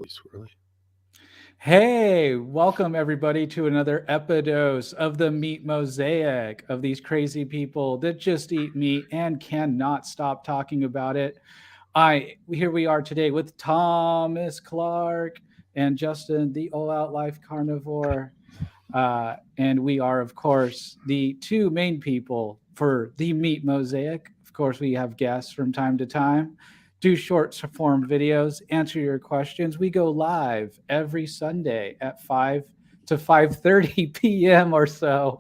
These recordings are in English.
Swirly. Hey, welcome everybody to another epidose of the meat mosaic of these crazy people that just eat meat and cannot stop talking about it. Here we are today with Thomas Clark and Justin, the all out life carnivore. And we are, of course, the two main people for the Meat Mosaic. Of course, we have guests from time to time, do short form videos, answer your questions. We go live every Sunday at 5 to 5:30 p.m. or so,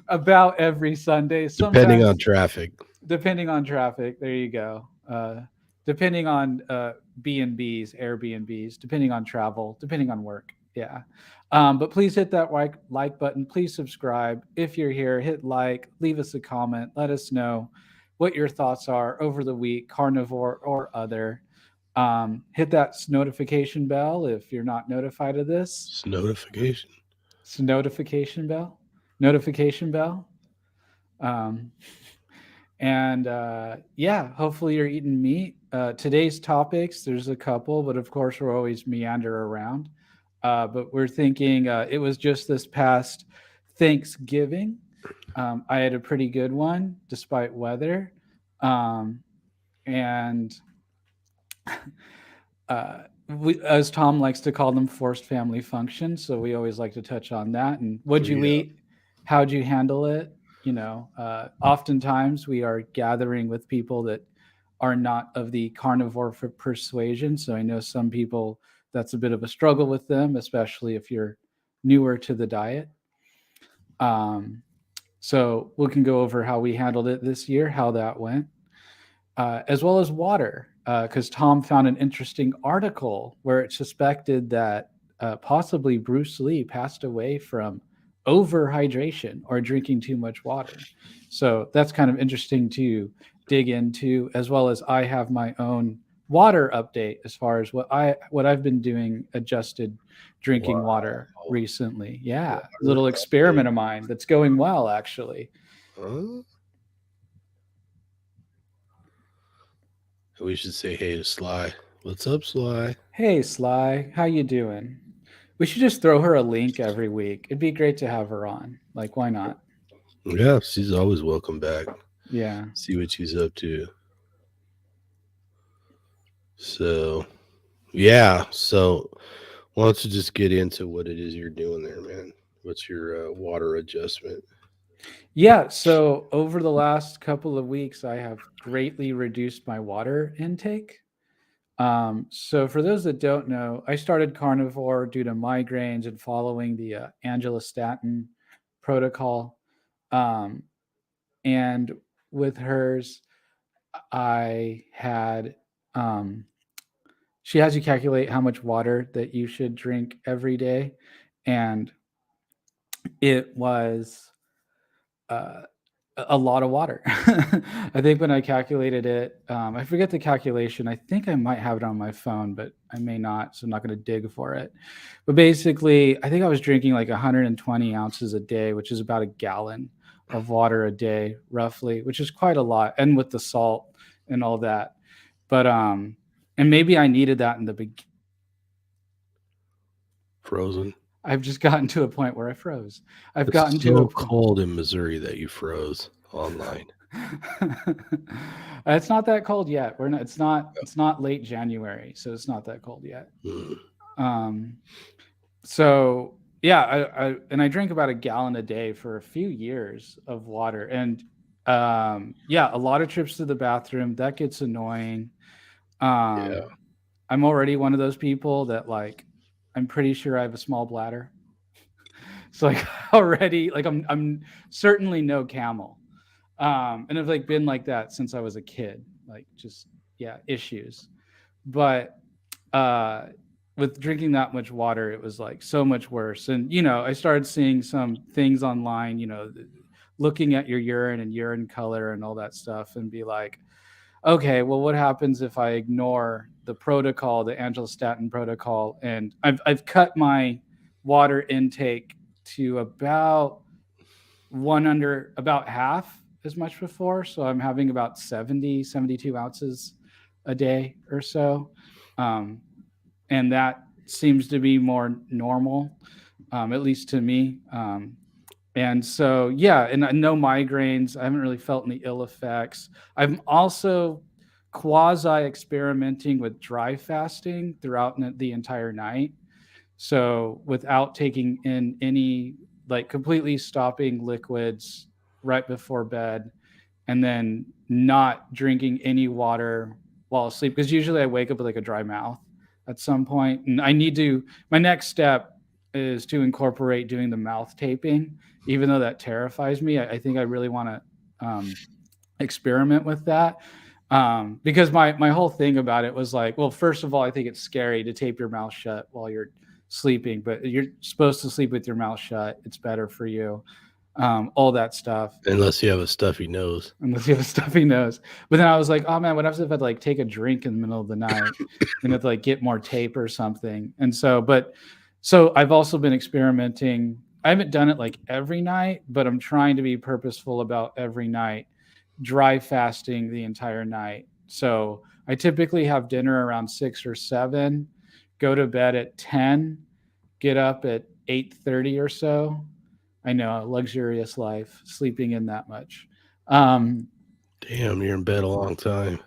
about every Sunday. Depending on Sometimes traffic. depending on traffic. There you go. Depending on B and B's, Airbnbs, depending on travel, depending on work. Yeah. But please hit that like button. Please subscribe if you're here. Hit like, leave us a comment. Let us know what your thoughts are over the week, carnivore or other. Hit that notification bell if you're not notified of this. It's notification. It's notification bell. Notification bell. Um, And yeah, hopefully you're eating meat. Today's topics, there's a couple, but of course we're always meander around. But we're thinking it was just this past Thanksgiving. I had a pretty good one despite weather. Um, and as Tom likes to call them, forced family functions. So we always like to touch on that. And what'd you Yeah. eat? How'd you handle it? Oftentimes we are gathering with people that are not of the carnivore persuasion. So I know some people that's a bit of a struggle with them, especially if you're newer to the diet. Um, so we can go over how we handled it this year, how that went, as well as water, because Tom found an interesting article where it suspected that possibly Bruce Lee passed away from overhydration or drinking too much water. So that's kind of interesting to dig into, as well as I have my own water update as far as what I've been doing adjusted drinking Wow. water recently. Yeah, Water little update. experiment of mine that's going well actually. Huh? We should say hey to Sly. What's up, Sly? Hey Sly, how you doing? We should just throw her a link every week. It'd be great to have her on. Like, why not? Yeah, she's always welcome back. Yeah. See what she's up to. So, yeah. So, why don't you just get into what it is you're doing there, man? What's your water adjustment? Yeah. So, over the last couple of weeks, I have greatly reduced my water intake. So, for those that don't know, I started carnivore due to migraines and following the Angela protocol. Um, and with hers, I had um, she has you calculate how much water that you should drink every day, and it was uh, a lot of water. I think when I calculated it, I forget the calculation. I think I might have it on my phone, but I may not, so I'm not going to dig for it. But basically, I think I was drinking like 120 ounces a day, which is about a gallon of water a day, roughly, which is quite a lot, and with the salt and all that. But and maybe I needed that in the beginning. Frozen. I've just gotten to a point where I froze. I've It's gotten to a so point. cold in Missouri that you froze online. It's not that cold yet. We're not. It's not. It's not late January, so it's not that cold yet. Mm. Um. So yeah, I drink about a gallon a day for a few years of water, and yeah, a lot of trips to the bathroom. That gets annoying. Yeah. Um, I'm already one of those people that like. I'm pretty sure I have a small bladder. So like already, like I'm certainly no camel. And I've like been like that since I was a kid, like just yeah, issues. But uh with drinking that much water, it was like so much worse. And I started seeing some things online, looking at your urine and urine color and all that stuff and be like, okay, well, what happens if I ignore the protocol, the Angela protocol, and I've cut my water intake to about half as much before. So I'm having about 72 ounces a day or so. Um, and that seems to be more normal, at least to me. And so, yeah, and no migraines. I haven't really felt any ill effects. I'm also quasi experimenting with dry fasting throughout the entire night. So, without taking in any, like completely stopping liquids right before bed, and then not drinking any water while asleep. Because usually I wake up with like a dry mouth at some point, and I need to. My next step is to incorporate doing the mouth taping, even though that terrifies me. I think I really want to experiment with that, because my whole thing about it was like, well, first of all, I think it's scary to tape your mouth shut while you're sleeping, but you're supposed to sleep with your mouth shut. It's better for you. All that stuff, Unless you have a stuffy nose. unless you have a stuffy nose. But then I was like, oh man, what happens if I like take a drink in the middle of the night and have to like get more tape or something? And so, but so I've also been experimenting. I haven't done it like every night, but I'm trying to be purposeful about every night, dry fasting the entire night. So I typically have dinner around 6 or 7, go to bed at 10, get up at 8:30 or so. I know, a luxurious life, sleeping in that much. Um, Damn, you're in bed a long time.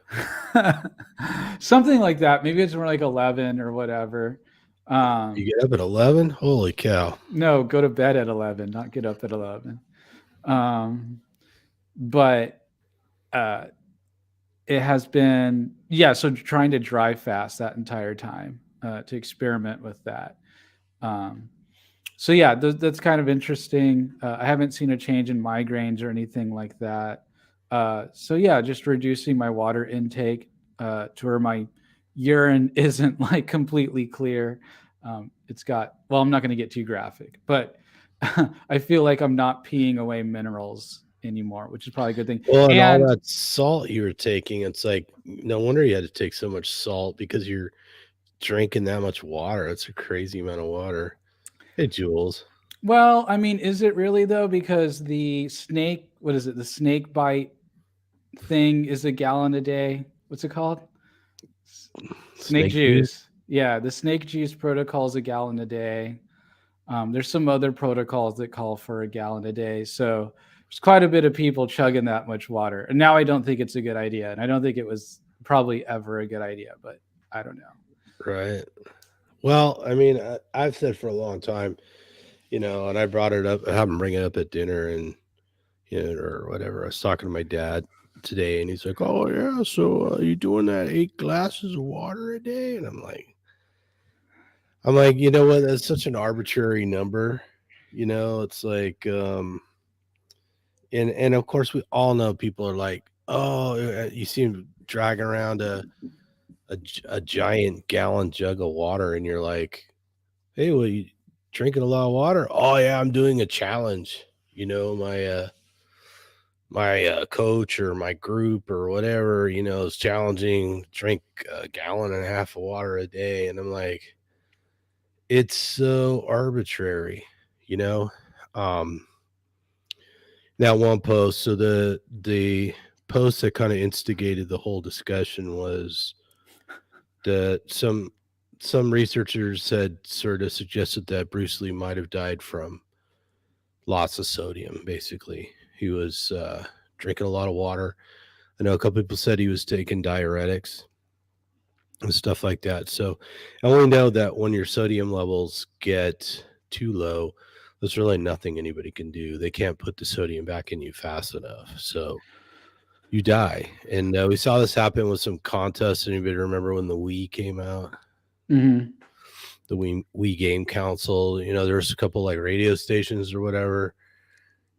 something like that. Maybe it's more like 11 or whatever. You Um, get up at 11? Holy cow. no, go to bed at 11, not get up at 11. Um, but uh, it has been, yeah, so trying to dry fast that entire time, to experiment with that. Um, so yeah, that's kind of interesting. I haven't seen a change in migraines or anything like that. So yeah, just reducing my water intake, to where my urine isn't like completely clear. It's got, well, I'm not going to get too graphic, but I feel like I'm not peeing away minerals anymore, which is probably a good thing. Well, and all And that salt you were taking, it's like, no wonder you had to take so much salt because you're drinking that much water. It's a crazy amount of water. Hey, Jules. well, I mean, is it really though? Because the snake, what is it? The snake bite thing is a gallon a day. What's it called? Snake Snake juice? juice. Yeah, the snake juice protocol is a gallon a day. There's some other protocols that call for a gallon a day. So there's quite a bit of people chugging that much water. And now I don't think it's a good idea. And I don't think it was probably ever a good idea, but I don't know. Right. Well, I mean, I've said for a long time, and I brought it up, I have him bring it up at dinner and, or whatever. I was talking to my dad today and he's like, oh, yeah. So you doing that 8 glasses of water a day? And I'm like, you know what? That's such an arbitrary number. It's like, and of course we all know people are like, oh, you see him dragging around a giant gallon jug of water, and you're like, hey, well, you drinking a lot of water? Oh yeah, I'm doing a challenge. My coach or my group or whatever, is challenging drink a gallon and a half of water a day, and I'm like, it's so arbitrary, you know. Um, that one post, so the post that kind of instigated the whole discussion was that some researchers had sort of suggested that Bruce Lee might have died from lots of sodium. Basically, he was drinking a lot of water. I know a couple people said he was taking diuretics and stuff like that. So I only know that when your sodium levels get too low, there's really nothing anybody can do. They can't put the sodium back in you fast enough. So you die. And we saw this happen with some contests. Anybody remember when the Wii came out? Mm-hmm. The Wii Game Council. There was a couple like radio stations or whatever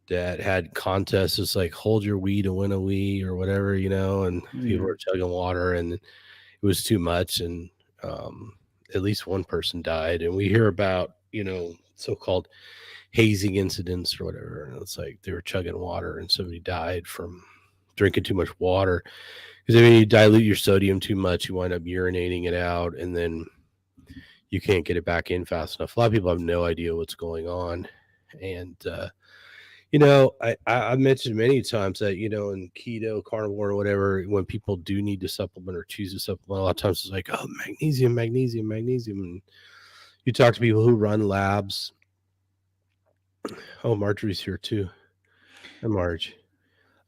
that had contests. It's like hold your Wii to win a Wii or whatever, and people Yeah. were chugging water and it was too much. And at least one person died. And we hear about, so-called hazing incidents or whatever. And it's like they were chugging water and somebody died from drinking too much water. Because you dilute your sodium too much, you wind up urinating it out, and then you can't get it back in fast enough. A lot of people have no idea what's going on, and I've mentioned many times that, in keto, carnivore, or whatever, when people do need to supplement or choose to supplement, a lot of times it's like, oh, magnesium, magnesium, magnesium. And you talk to people who run labs. Oh, Marjorie's here too. Hi, Marge.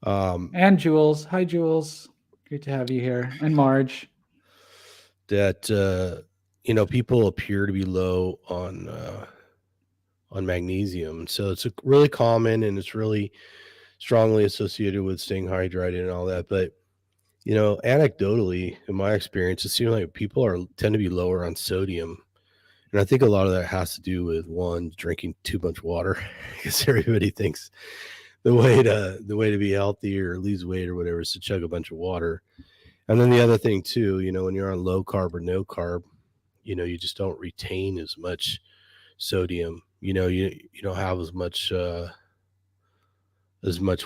Um, And Jules. Hi, Jules. Great to have you here. And Marge. that people appear to be low on magnesium, so it's really common and it's really strongly associated with staying hydrated and all that. But anecdotally, in my experience, it seems like people are tend to be lower on sodium, and I think a lot of that has to do with one, drinking too much water, because everybody thinks the way to be healthy or lose weight or whatever is to chug a bunch of water. And then the other thing too, when you're on low carb or no carb, you just don't retain as much sodium. You don't have as much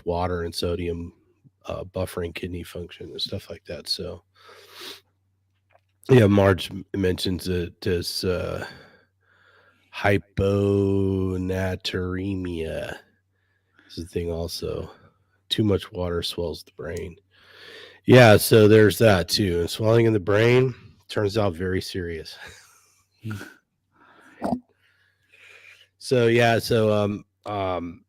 water and sodium buffering kidney function and stuff like that. So yeah, Marge mentions it as hyponatremia is the thing. Also, too much water swells the brain. Yeah, so there's that too. And swelling in the brain turns out very serious. So yeah, I'm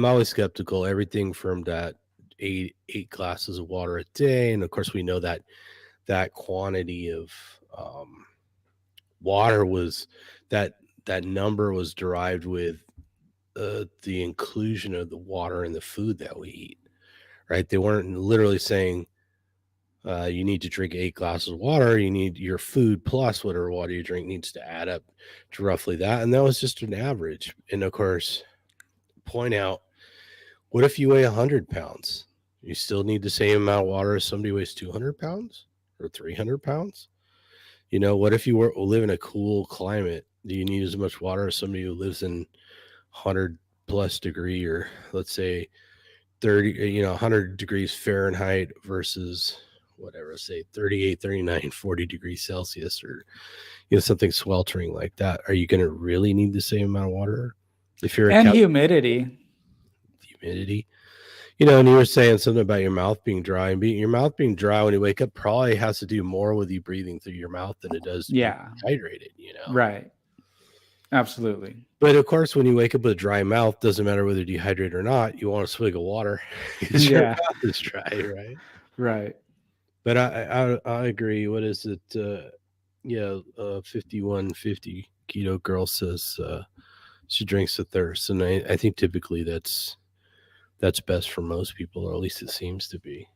always skeptical. Everything from that eight glasses of water a day, and of course we know that quantity of um, water was that that number was derived with the inclusion of the water in the food that we eat. Right? They weren't literally saying you need to drink 8 glasses of water. You need your food plus whatever water you drink needs to add up to roughly that, and that was just an average. And of course, point out, what if you weigh 100 pounds? You still need the same amount of water as somebody who weighs 200 pounds or 300 pounds. What if you live in a cool climate? Do you need as much water as somebody who lives in 100 plus degree, or let's say 30, 100 degrees Fahrenheit versus whatever, say 38, 39, 40 degrees Celsius, or, something sweltering like that? Are you going to really need the same amount of water? If you're a And cat, humidity. humidity. And you were saying something about your mouth being dry, and your mouth being dry when you wake up probably has to do more with you breathing through your mouth than it does being Yeah. dehydrated. Right. Absolutely. But of course, when you wake up with a dry mouth, doesn't matter whether you're dehydrated or not, you want a swig of water because your Yeah. mouth is dry, right? Right. But I agree. What is it? Yeah, 5150 keto girl says she drinks to thirst, and I think typically that's best for most people, or at least it seems to be.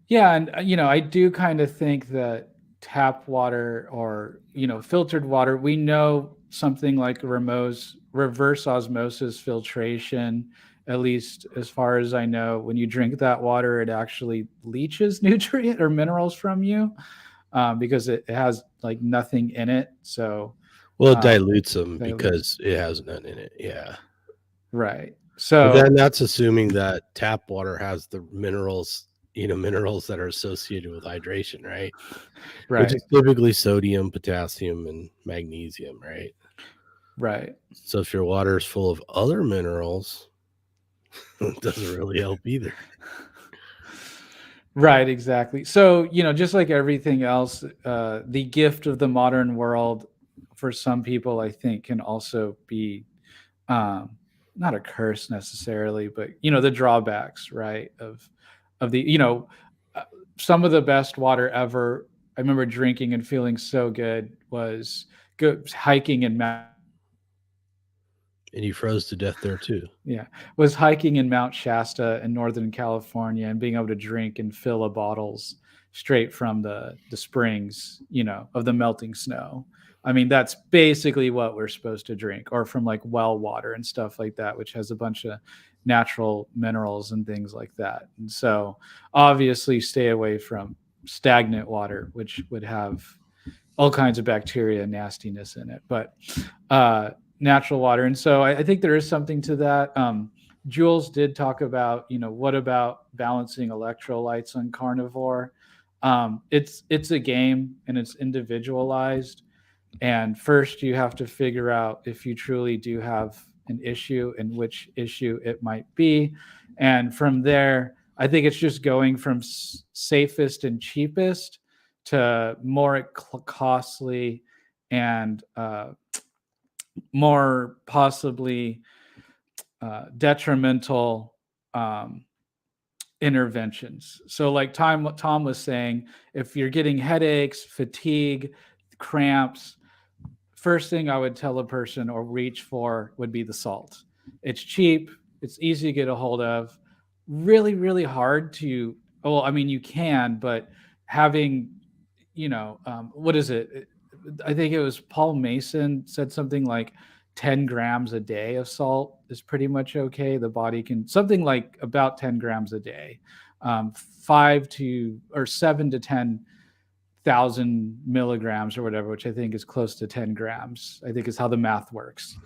Yeah, and I do kind of think that tap water or filtered water, we know something like reverse osmosis filtration, at least as far as I know, when you drink that water, it actually leaches nutrient or minerals from you, because it has like nothing in it. So Well, it um, dilutes them dilutes. because it has none in it. Yeah. Right. But then So that's assuming that tap water has the minerals that are associated with hydration, right? Which right, is typically sodium, potassium, and magnesium, right? right. So if your water is full of other minerals, it doesn't really help either. Right, exactly. So, just like everything else, the gift of the modern world for some people, I think, can also be um, not a curse necessarily, but the drawbacks, right? Of the, uh, some of the best water ever. I remember drinking and feeling so good was hiking in Mount And you froze to death there too. Yeah, was hiking in Mount Shasta in Northern California and being able to drink and fill a bottles straight from the springs, of the melting snow. I mean, that's basically what we're supposed to drink, or from like well water and stuff like that, which has a bunch of natural minerals and things like that. And so, obviously, stay away from stagnant water, which would have all kinds of bacteria and nastiness in it. But uh, natural water. And so I think there is something to that. Jules did talk about, what about balancing electrolytes on carnivore? It's a game and it's individualized. And first, you have to figure out if you truly do have an issue and which issue it might be. And from there, I think it's just going from safest and cheapest to more costly and more possibly detrimental um, interventions. So, like Tom was saying, if you're getting headaches, fatigue, cramps, first thing I would tell a person or reach for would be the salt. It's cheap, it's easy to get a hold of, really, really hard to, well, I mean, you can, but having, what is it? I think it was Paul Mason said something like 10 grams a day of salt is pretty much okay. The body can, something like about 10 grams a day, 7 to 10,000 milligrams or whatever, which I think is close to 10 grams. I think is how the math works.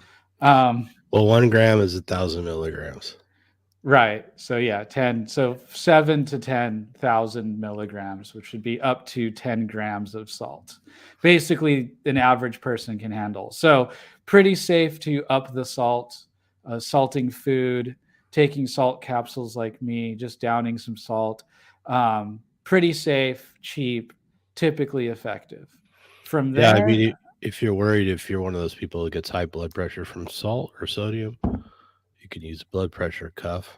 Um, Well, 1 gram is 1,000 milligrams. right. So yeah, 10. So 7 to 10,000 milligrams, which would be up to 10 grams of salt. Basically, an average person can handle. So pretty safe to up the salt, salting food, taking salt capsules like me, just downing some salt. Pretty safe, cheap, typically effective. From Yeah, I there, mean, if you're worried, if you're one of those people that gets high blood pressure from salt or sodium, you can use a blood pressure cuff.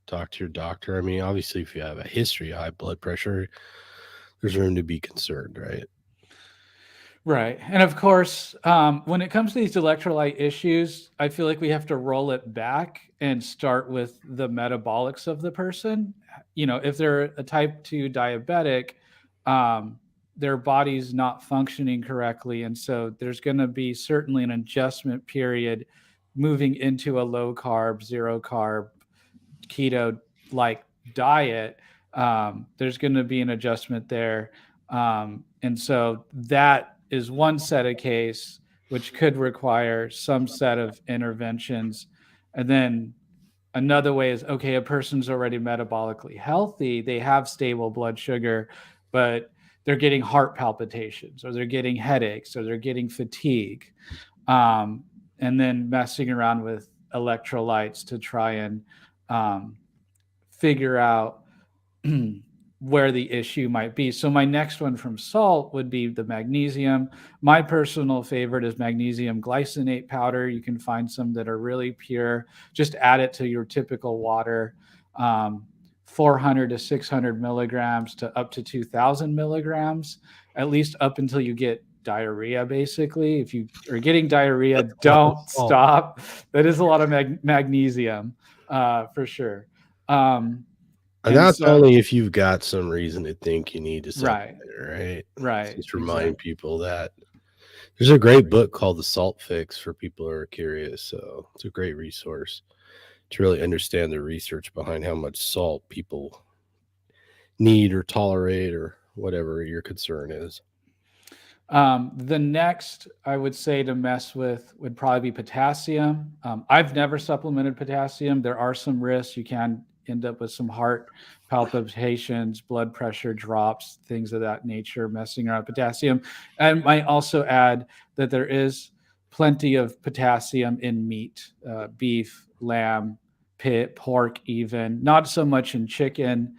Talk to your doctor. I mean, obviously, if you have a history of high blood pressure, there's room to be concerned, right? right. And of course, when it comes to these electrolyte issues, I feel like we have to roll it back and start with the metabolics of the person. If they're a type 2 diabetic, um, their body's not functioning correctly. And so there's going to be certainly an adjustment period moving into a low carb, zero carb, keto like diet. There's going to be an adjustment there. And so that is one set of case which could require some set of interventions. And then another way is, okay, a person's already metabolically healthy, they have stable blood sugar, but they're getting heart palpitations or they're getting headaches or they're getting fatigue. um, and then messing around with electrolytes to try and um, figure out where the issue might be. So my next one from salt would be the magnesium. My personal favorite is magnesium glycinate powder. You can find some that are really pure. Just add it to your typical water. 400 to 600 milligrams to up to 2,000 milligrams, at least up until you get diarrhea. Basically, if you are getting diarrhea, That's a lot of don't salt. stop. That is a lot of magnesium, for sure. Um, And and that's so, only if you've got some reason to think you need to supplement right, it, right? right, Just remind exactly. people that there's a great book called The Salt Fix for people who are curious. So it's a great resource to really understand the research behind how much salt people need or tolerate or whatever your concern is. The next I would say to mess with would probably be potassium. I've never supplemented potassium. There are some risks. You can end up with some heart palpitations, blood pressure drops, things of that nature, messing around with potassium. And might also add that there is plenty of potassium in meat, beef, lamb, pork, even, not so much in chicken.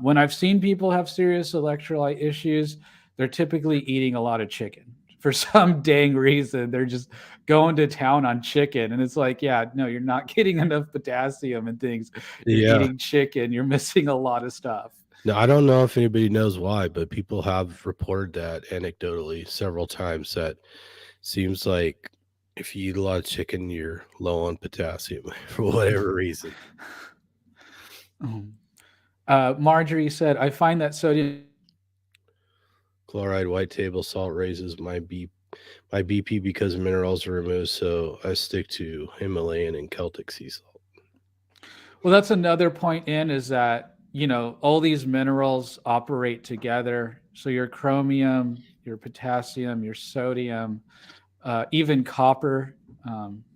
When I've seen people have serious electrolyte issues, they're typically eating a lot of chicken for some dang reason. They're just going to town on chicken. And it's like, yeah, no, you're not getting enough potassium and things. You're Yeah. eating chicken, you're missing a lot of stuff. Now, I don't know if anybody knows why, but people have reported that anecdotally several times that seems like if you eat a lot of chicken, you're low on potassium for whatever reason. Marjorie said, I find that sodium. Chloride white table salt raises my BP because minerals are removed, so I stick to Himalayan and Celtic sea salt. Well, that's another point in is that, all these minerals operate together. So your chromium, your potassium, your sodium, even copper,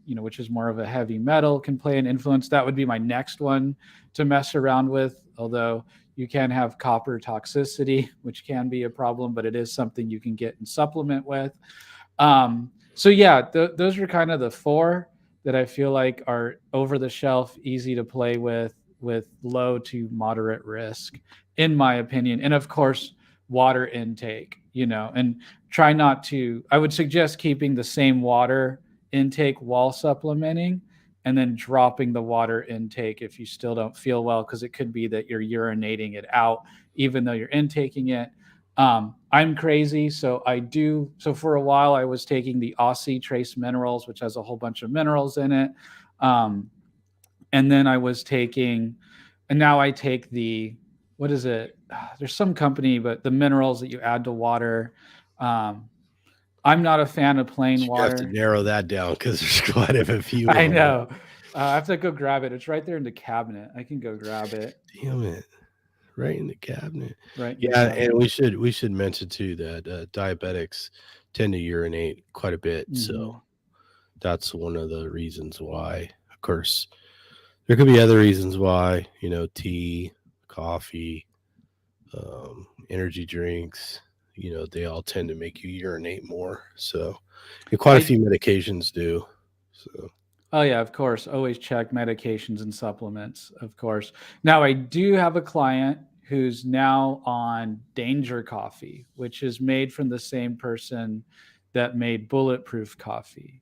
which is more of a heavy metal, can play an influence. That would be my next one to mess around with. Although you can have copper toxicity, which can be a problem, but it is something you can get and supplement with. So yeah, those are kind of the four that I feel like are over the shelf, easy to play with low to moderate risk, in my opinion. And of course, water intake, and try not to, I would suggest keeping the same water intake while supplementing, and then dropping the water intake if you still don't feel well, because it could be that you're urinating it out even though you're intaking it. I'm crazy, so I do. So for a while, I was taking the Aussie Trace Minerals, which has a whole bunch of minerals in it, um, and then I was taking, and now I take the, what is it? There's some company, but the minerals that you add to water. Um, I'm not a fan of plain You have to water. narrow that down because there's quite a few of I them. know. I have to go grab it. It's right there in the cabinet. I can go grab it Damn it. Right in the cabinet. right in the Yeah, and cabinet. we should mention too that diabetics tend to urinate quite a bit, so Hmm. that's one of the reasons why. Of course, there could be other reasons why, tea, coffee, energy drinks, they all tend to make you urinate more. So, and quite a I few medications do. So, Oh yeah, of course. Always check medications and supplements, of course. Now I do have a client who's now on Danger Coffee, which is made from the same person that made Bulletproof Coffee.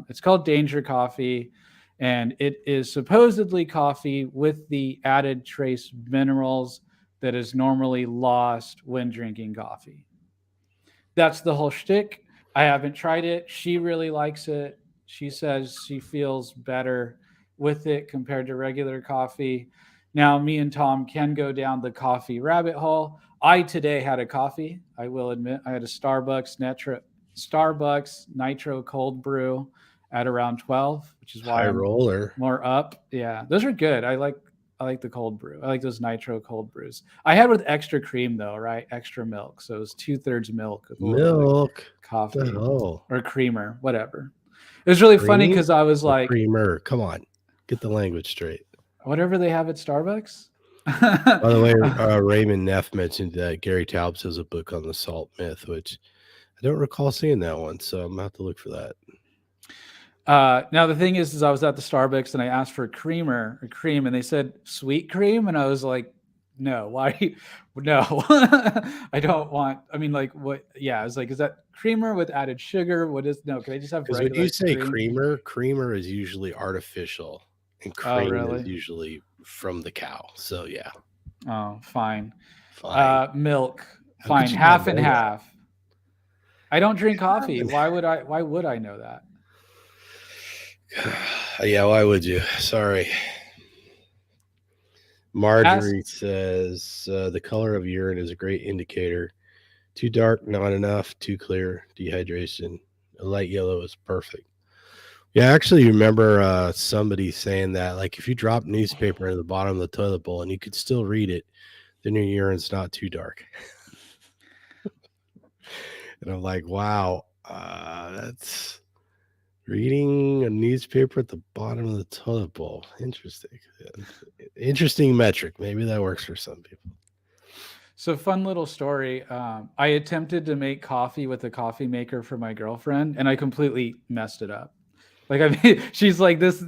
It's called Danger Coffee, and it is supposedly coffee with the added trace minerals that is normally lost when drinking coffee. That's the whole shtick. I haven't tried it. She really likes it. She says she feels better with it compared to regular coffee. Now, me and Tom can go down the coffee rabbit hole. I today had a coffee. I will admit, I had a Starbucks Nitro cold brew at around 12, which is why high I'm roller, more up. Yeah, those are good. I like the cold brew. I like those nitro cold brews. I had with extra cream though, right? Extra milk. So it was 2/3 milk with a little bit of milk. The coffee hell? or creamer, whatever. It was really funny Cream because I was or like, creamer? Come on, get the language straight. whatever they have at Starbucks. By the way, Raymond Neff mentioned that Gary Taubes has a book on the salt myth, which I don't recall seeing that one, so I'm gonna have to look for that. Now the thing is I was at the Starbucks and I asked for creamer or cream, and they said sweet cream, and I was like, no, why? No, I don't want. I mean, like, what? Yeah, I was like, is that creamer with added sugar? What is? No, can I just have Because when you regular say cream? creamer is usually artificial, and Oh, cream is really? usually from the cow. So yeah, Oh, fine. fine. Milk, How could fine, you not half and know that? half. I don't drink coffee. Why would I? Why would I know that? Yeah, why would you? Sorry. Ask. Marjorie says the color of urine is a great indicator. Too dark, not enough. Too clear, dehydration. A light yellow is perfect. Yeah, I actually remember somebody saying that, like, if you drop newspaper in the bottom of the toilet bowl and you could still read it, then your urine's not too dark. And I'm like, wow, that's reading a newspaper at the bottom of the toilet bowl. Interesting. Yeah. Interesting metric. Maybe that works for some people. So fun little story. I attempted to make coffee with a coffee maker for my girlfriend, and I completely messed it up. Like, I mean, she's like this.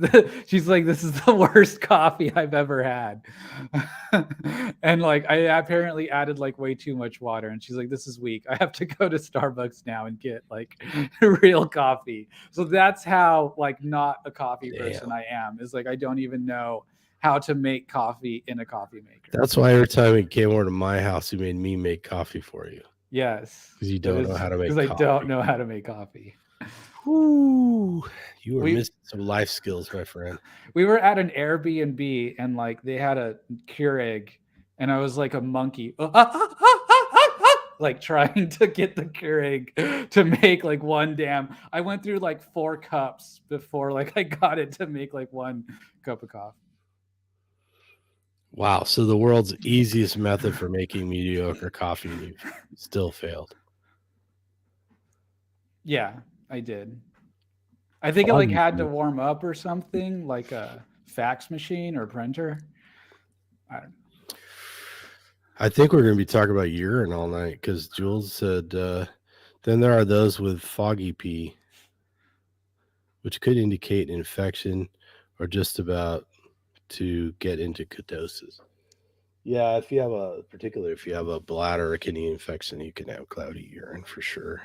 She's like, this is the worst coffee I've ever had. And like, I apparently added like way too much water, and she's like, this is weak. I have to go to Starbucks now and get like real coffee. So that's how like not a coffee person Damn. I am. Is like I don't even know how to make coffee in a coffee maker. That's why every time you came over to my house, you made me make coffee for you Yes, because you that don't know is how to because make I don't coffee. know how to make coffee. Whoo, you are We missing some life skills, my friend. we were at an Airbnb and like they had a Keurig, and I was like a monkey, like trying to get the Keurig to make like one damn. I went through like 4 cups before like I got it to make like one cup of coffee. Wow. So the world's easiest method for making mediocre coffee, and you've still failed. Yeah, I did. I think it like Foggy had to P. warm up or something, like a fax machine or printer. I don't know. I think we're going to be talking about urine all night because Jules said, then there are those with foggy pee. which could indicate an infection or just about to get into ketosis. Yeah, if you have a particularly if you have a bladder or kidney infection, you can have cloudy urine for sure.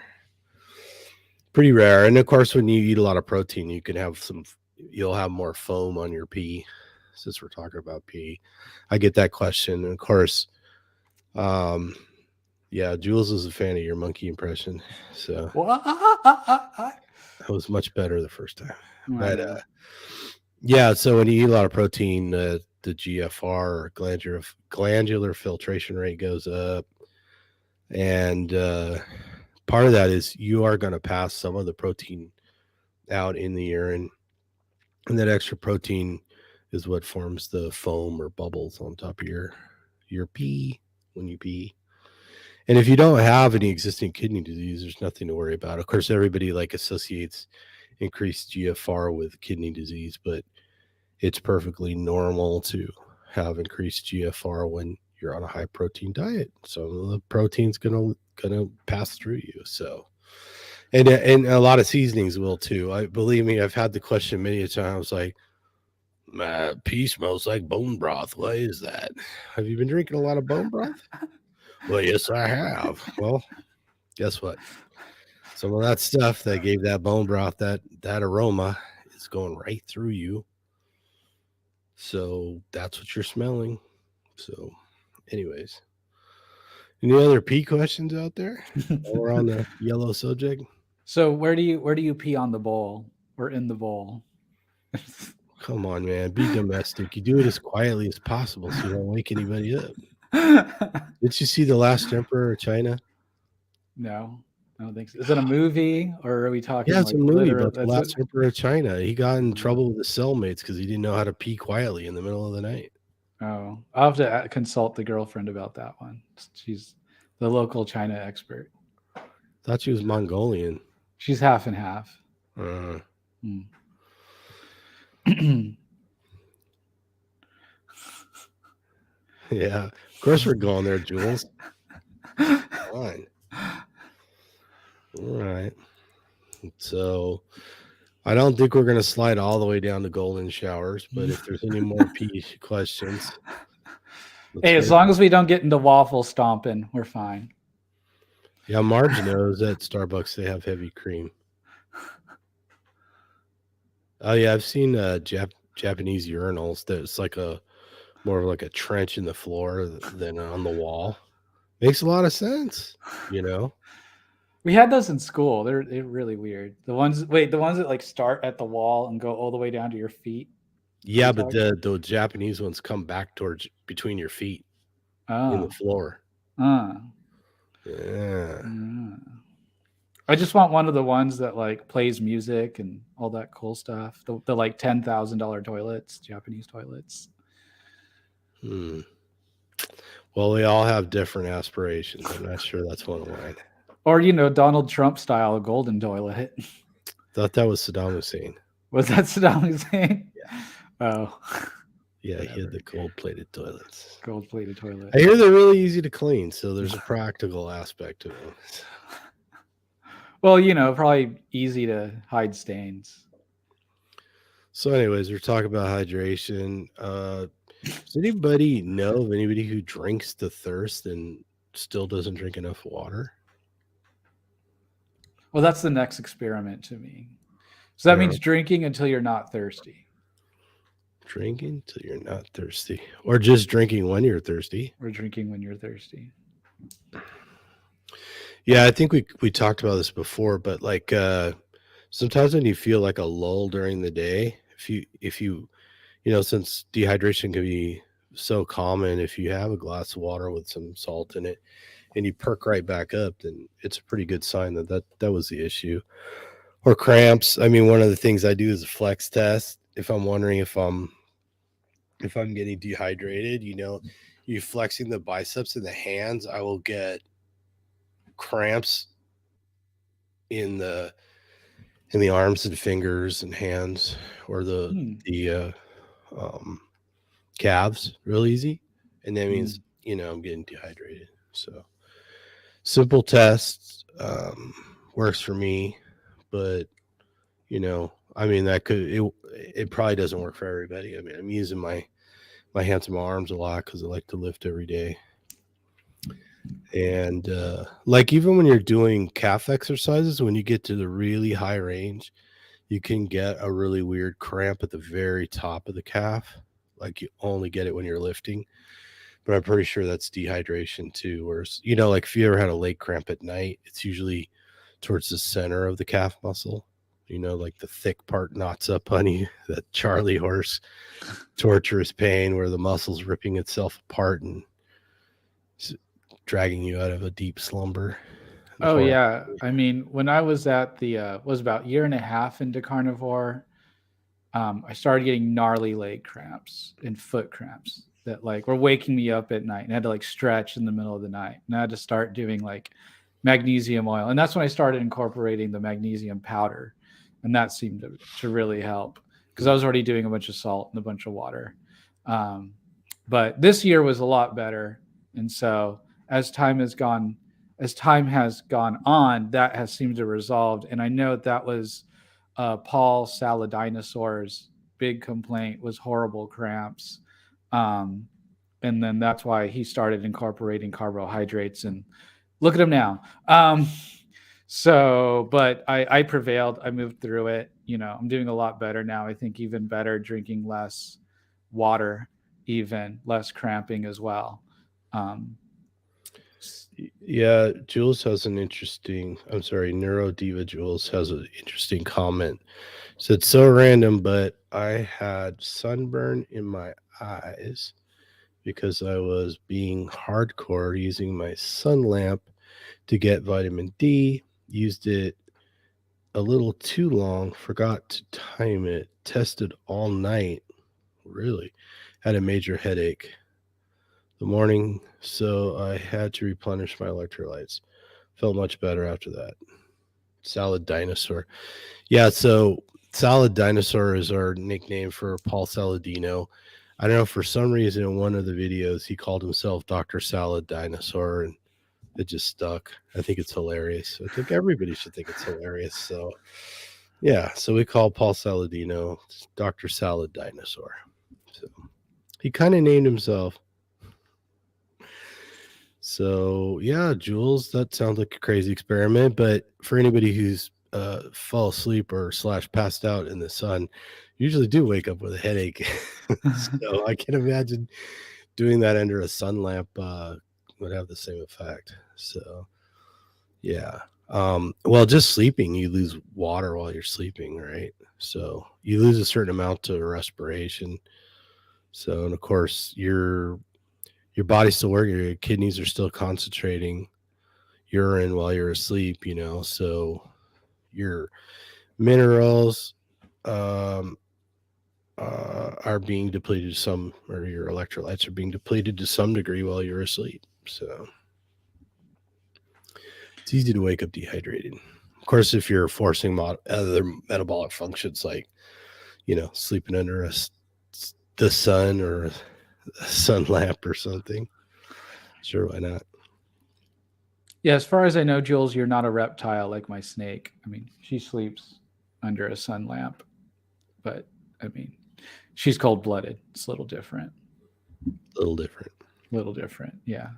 Pretty rare, and of course, when you eat a lot of protein, you can have some. You'll have more foam on your pee. Since we're talking about pee, I get that question, and of course, um, yeah, Jules is a fan of your monkey impression, so What? that was much better the first time. I But know. yeah, so when you eat a lot of protein, the GFR or glandular filtration rate goes up, and part of that is you are going to pass some of the protein out in the urine, and that extra protein is what forms the foam or bubbles on top of your pee when you pee. And if you don't have any existing kidney disease, there's nothing to worry about. Of course, everybody like associates increased GFR with kidney disease, but it's perfectly normal to have increased GFR when you're on a high protein diet. So the protein's gonna pass through you. So and a lot of seasonings will too. I believe me, I've had the question many a times like my pee smells like bone broth. Why is that? Have you been drinking a lot of bone broth? Well, yes, I have. Well, guess what? Some of that stuff that gave that bone broth that aroma is going right through you. So that's what you're smelling. So, anyways, any other pee questions out there? While we're on the yellow subject. So where do you pee on the bowl or in the bowl? Come on, man. Be domestic. You do it as quietly as possible so you don't wake anybody up. Did you see The Last Emperor of China? No, I don't think so. Is it a movie or are we Yeah, talking it's a like movie literal? about the That's it. last emperor of China. He got in Mm. trouble with his cellmates because he didn't know how to pee quietly in the middle of the night. Oh, I'll have to consult the girlfriend about that one. She's the local China expert. Thought she was Mongolian. She's half and half. Uh, Mm. yeah, of course we're going there, Jules. Fine. All right. So I don't think we're gonna slide all the way down to golden showers, but if there's any more pee questions, let's Hey, as hear. long as we don't get into waffle stomping, we're fine. Yeah, Marge knows at Starbucks they have heavy cream. Oh yeah, I've seen Japanese urinals that's like a more of like a trench in the floor than on the wall. Makes a lot of sense, you know. We had those in school. They're really weird. The ones that like start at the wall and go all the way down to your feet. Are we Yeah, but talking? the Japanese ones come back towards between your feet in the Oh, floor. uh, Yeah. mm. I just want one of the ones that like plays music and all that cool stuff. The like $10,000 toilets, Japanese toilets. Hmm. Well, we all have different aspirations. I'm not sure that's one of mine. Or Donald Trump style golden toilet. Thought that was Saddam Hussein. Was that Saddam Hussein? Oh, Yeah, he had whatever. the gold-plated toilets. Gold plated toilet. I hear they're really easy to clean, so there's a practical aspect to them. Well, probably easy to hide stains. So, anyways, we're talking about hydration. Does anybody know of anybody who drinks to thirst and still doesn't drink enough water? Well, that's the next experiment to me. So that Uh, means drinking until you're not thirsty, Drinking till you're not thirsty, or just drinking when you're thirsty. or drinking when you're thirsty. Yeah, I think we talked about this before, but like sometimes when you feel like a lull during the day, if you since dehydration can be so common, if you have a glass of water with some salt in it and you perk right back up, then it's a pretty good sign that was the issue. Or cramps. I mean, one of the things I do is a flex test. If I'm wondering if I'm getting dehydrated, you flexing the biceps and the hands, I will get cramps in the arms and fingers and hands or the Hmm. the um, calves real easy, and that Hmm. means I'm getting dehydrated. So simple tests works for me, but I mean, that could it probably doesn't work for everybody. I mean, I'm using my hands and my arms a lot because I like to lift every day. And like even when you're doing calf exercises, when you get to the really high range, you can get a really weird cramp at the very top of the calf. Like you only get it when you're lifting. But I'm pretty sure that's dehydration too. Whereas, like if you ever had a leg cramp at night, it's usually towards the center of the calf muscle. Like the thick part knots up on you, that Charlie horse torturous pain where the muscle's ripping itself apart and dragging you out of a deep slumber and Oh horrible. yeah. I mean, when I was at the was about year and a half into carnivore, I started getting gnarly leg cramps and foot cramps that like were waking me up at night, and I had to like stretch in the middle of the night, and I had to start doing like magnesium oil, and that's when I started incorporating the magnesium powder, and that seemed to really help because I was already doing a bunch of salt and a bunch of water. Um, but this year was a lot better, and so as time has gone as time has gone on, that has seemed to resolved, and I know that was Paul Saladinosaur's big complaint was horrible cramps. Um, and then that's why he started incorporating carbohydrates. And look at him now. But I prevailed. I moved through it. I'm doing a lot better now. I think even better, drinking less water, even less cramping as well. Um, Yeah, Jules has an interesting, I'm sorry, Neuro Diva Jules has an interesting comment. Said, so random, but I had sunburn in my eyes because I was being hardcore using my sun lamp to get vitamin D, used it a little too long, forgot to time it, tested all night, really, had a major headache the morning, so I had to replenish my electrolytes. Felt much better after that. Salad Dinosaur. Yeah, so Salad Dinosaur is our nickname for Paul Saladino. I don't know, for some reason in one of the videos he called himself Dr. Salad Dinosaur, and it just stuck. I think it's hilarious. I think everybody should think it's hilarious. So yeah, so we call Paul Saladino Dr. Salad Dinosaur. So he kind of named himself. So yeah, Jules, that sounds like a crazy experiment. But for anybody who's fall asleep or slash passed out in the sun, usually do wake up with a headache. So I can imagine doing that under a sun lamp would have the same effect. So yeah. Well, just sleeping, you lose water while you're sleeping, right? So you lose a certain amount to respiration. So, and of course, your body's still working, your kidneys are still concentrating urine while you're asleep, so your minerals um, are being depleted to some, or your electrolytes are being depleted to some degree while you're asleep. So it's easy to wake up dehydrated. Of course, if you're forcing other metabolic functions like, sleeping under the sun or a sun lamp or something, sure, why not? Yeah, as far as I know, Jules, you're not a reptile like my snake. I mean, she sleeps under a sun lamp, but I mean, she's cold blooded. It's a little different. A little different. Little different. Yeah.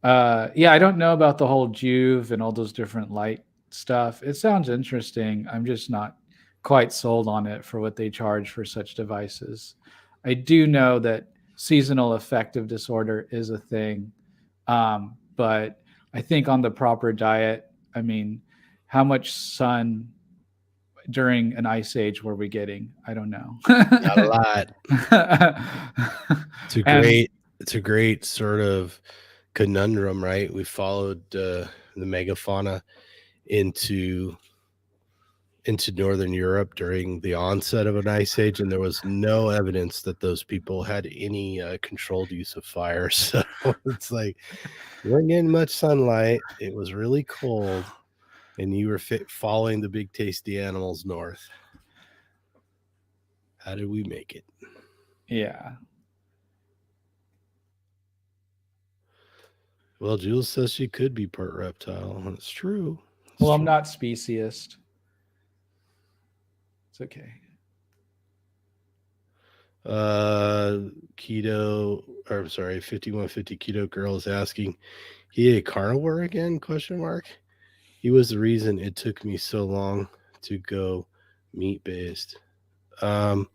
Yeah, I don't know about the whole Juve and all those different light stuff. It sounds interesting. I'm just not quite sold on it for what they charge for such devices. I do know that seasonal affective disorder is a thing, but I think on the proper diet, I mean, how much sun during an ice age were we getting? I don't know. Not a lot. It's a And great sort of conundrum, right? We followed the megafauna into northern Europe during the onset of an ice age, and there was no evidence that those people had any controlled use of fire. So it's like you weren't getting much sunlight. It was really cold, and you were following the big tasty animals north. How did we make it? yeah, Well, Jules says she could be part reptile. It's true. It's well, I'm true. not speciest. It's okay. Uh, keto, or I'm sorry, 5150 keto girl is asking, he ate carnivore again? Question mark. He was the reason it took me so long to go meat based. Um,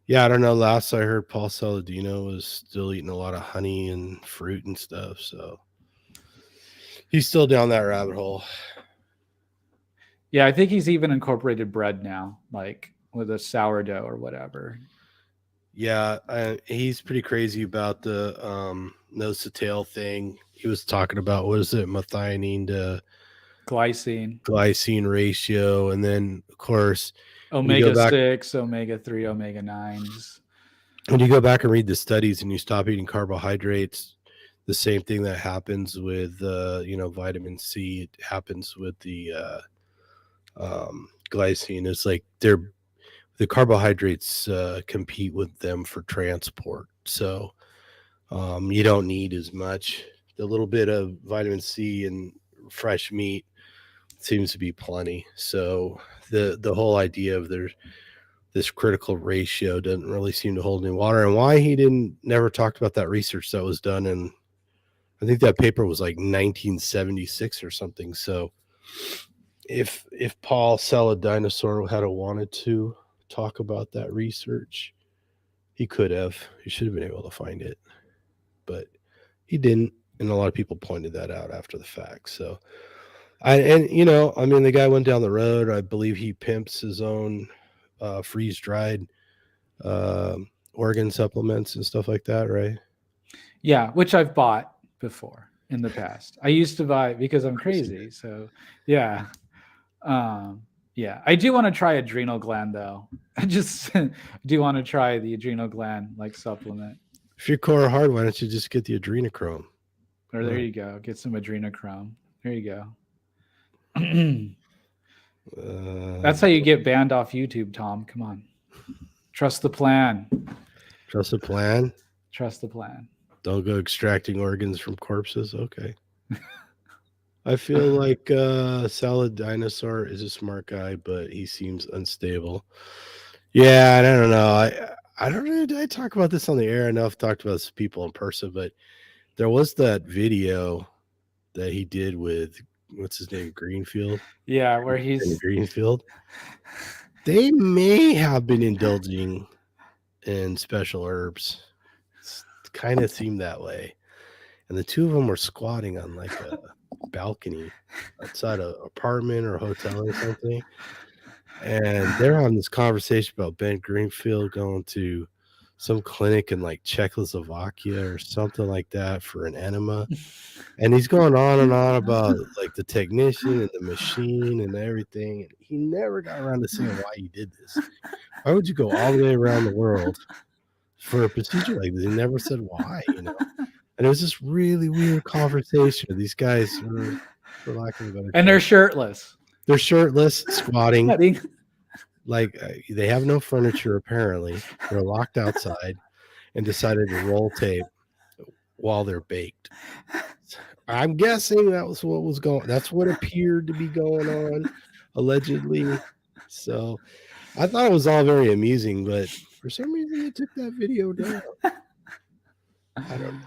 yeah, I don't know. Last I heard, Paul Saladino was still eating a lot of honey and fruit and stuff, so he's still down that rabbit hole. Yeah, I think he's even incorporated bread now, like with a sourdough or whatever. Yeah, he's pretty crazy about the nose to tail thing. He was talking about what is it, methionine to Glycine, glycine ratio, and then of course when you go omega back 6, omega 3, omega 9s. when you go back and read the studies and you stop eating carbohydrates, the same thing that happens with vitamin C, it happens with the glycine. It's like the carbohydrates compete with them for transport, so you don't need as much. The little bit of vitamin C and fresh meat seems to be plenty. So the whole idea of there's this critical ratio doesn't really seem to hold any water. And why he didn't never talked about that research that was done in, I think that paper was like 1976 or something. So if Paul Saladinosaur had wanted to talk about that research, he could have. He should have been able to find it, but he didn't. And a lot of people pointed that out after the fact. So I mean, the guy went down the road. I believe he pimps his own freeze dried organ supplements and stuff like that, right? Yeah, which I've bought before in the past. I used to buy because I'm Crazy. crazy. So, yeah. Um, yeah, I do want to try adrenal gland though. I just do want to try the adrenal gland like supplement. If you're core hard, why don't you just get the adrenochrome? Or there Huh. you go. Get some adrenochrome. There you go. That's how you get banned off YouTube, Tom. Come on. Trust the plan. Trust a plan. Trust the plan. Don't go extracting organs from corpses. Okay. I feel like Salad Dinosaur is a smart guy, but he seems unstable. Yeah, I don't know. I don't know. Did I talk about this on the air? I know I've talked about this to people in person, but there was that video that he did with what's his name, Greenfield. Yeah, where And he's Greenfield. They may have been indulging in special herbs. Kind of seemed that way. And the two of them were squatting on like a balcony outside an apartment or hotel or something. And they're having this conversation about Ben Greenfield going to some clinic in like Czechoslovakia or something like that for an enema. And he's going on and on about like the technician and the machine and everything. And he never got around to saying why he did this. Why would you go all the way around the world for a procedure like this? He never said why. And it was this really weird conversation. These guys were, for lack of a better and term, they're shirtless. they're shirtless, squatting. Sweating. Like they have no furniture apparently. They're locked outside and decided to roll tape while they're baked. I'm guessing that was what was going. That's what appeared to be going on, allegedly. So I thought it was all very amusing, but for some reason they took that video down. I don't know.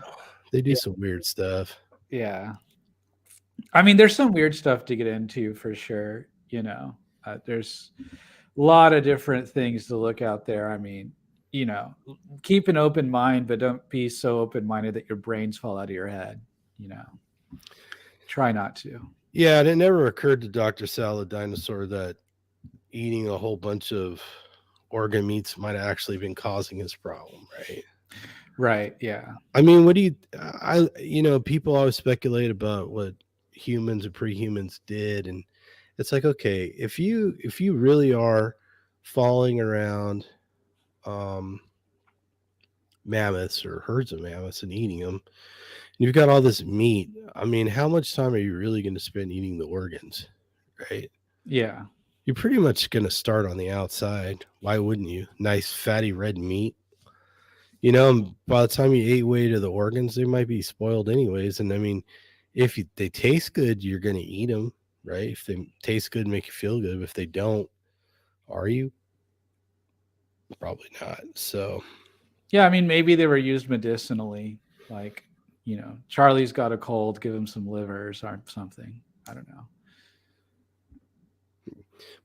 They do Yeah. some weird stuff. Yeah. I mean, there's some weird stuff to get into for sure. There's a lot of different things to look out there. I mean, keep an open mind, but don't be so open minded that your brains fall out of your head. You know, try not to. Yeah, and it never occurred to Dr. Salad Dinosaur that eating a whole bunch of organ meats might have actually been causing his problem, right? Right. Yeah. I mean, what do people always speculate about what humans and pre-humans did, and it's like, okay, if you really are following around um mammoths or herds of mammoths and eating them, you've got all this meat. I mean, how much time are you really going to spend eating the organs, right? Yeah. You're pretty much going to start on the outside. Why wouldn't you? Nice fatty red meat. And by the time you ate way to the organs, they might be spoiled anyways. And I mean, if they taste good, you're going to eat them, right? If they taste good, make you feel good. If they don't, are you? Probably not. So Yeah, I mean, maybe they were used medicinally. Like, Charlie's got a cold, give him some livers or something. I don't know.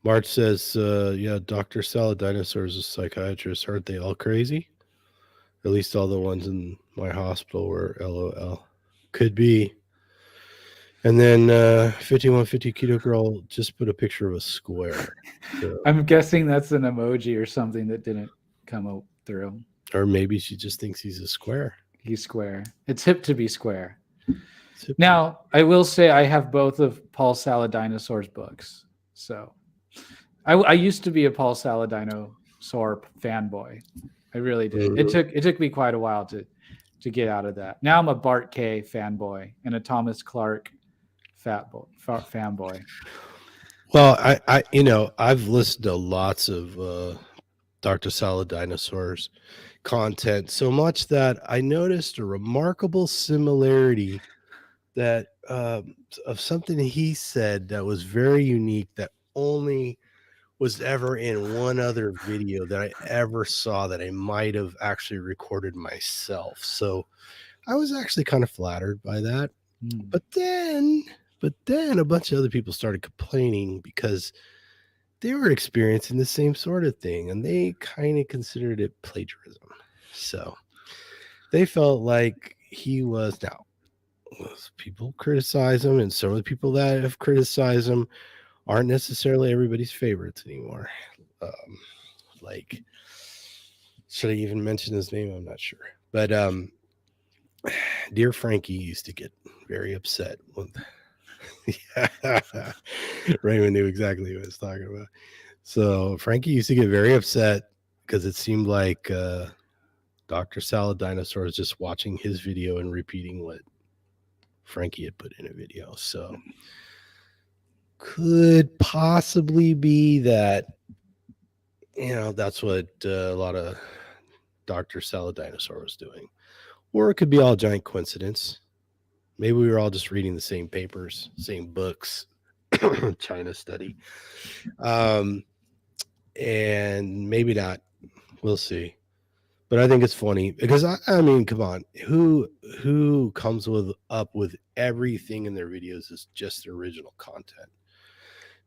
March says, yeah, Dr. Salad Dinosaur is a psychiatrist. Aren't they all crazy? At least all the ones in my hospital were LOL. Could be. And then 5150 Keto Girl just put a picture of a square. So, I'm guessing that's an emoji or something that didn't come through. or maybe she just thinks he's a square. He's square. It's hip to be square. It's hip to be. Now, I will say I have both of Paul Saladinosaur's books. So I used to be a Paul Saladinosaur fanboy. I really did. It Mhm. took me quite a while to get out of that. Now I'm a Bart K fanboy and a Thomas Clark fanboy. Well, I've listened to lots of Dr. Salad Dinosaurs content so much that I noticed a remarkable similarity that of something he said that was very unique that only was ever in one other video that I ever saw that I might have actually recorded myself. So I was actually kind of flattered by that. Mm. But then but then a bunch of other people started complaining because they were experiencing the same sort of thing and they kind of considered it plagiarism. So they felt like he was now people criticize him, and some of the people that have criticized him aren't necessarily everybody's favorites anymore. Um, like, should I even mention his name? I'm not sure. But dear Frankie used to get very upset when Raymond knew exactly what I was talking about. So Frankie used to get very upset because it seemed like Dr. Salad Dinosaur is just watching his video and repeating what Frankie had put in a video. So could possibly be that that's what a lot of Dr. Salad Dinosaur was doing, or it could be all giant coincidence. Maybe we were all just reading the same papers, same books, China study, um, and maybe not. We'll see. But I think it's funny because I mean, come on, who comes with up with everything in their videos is just original content?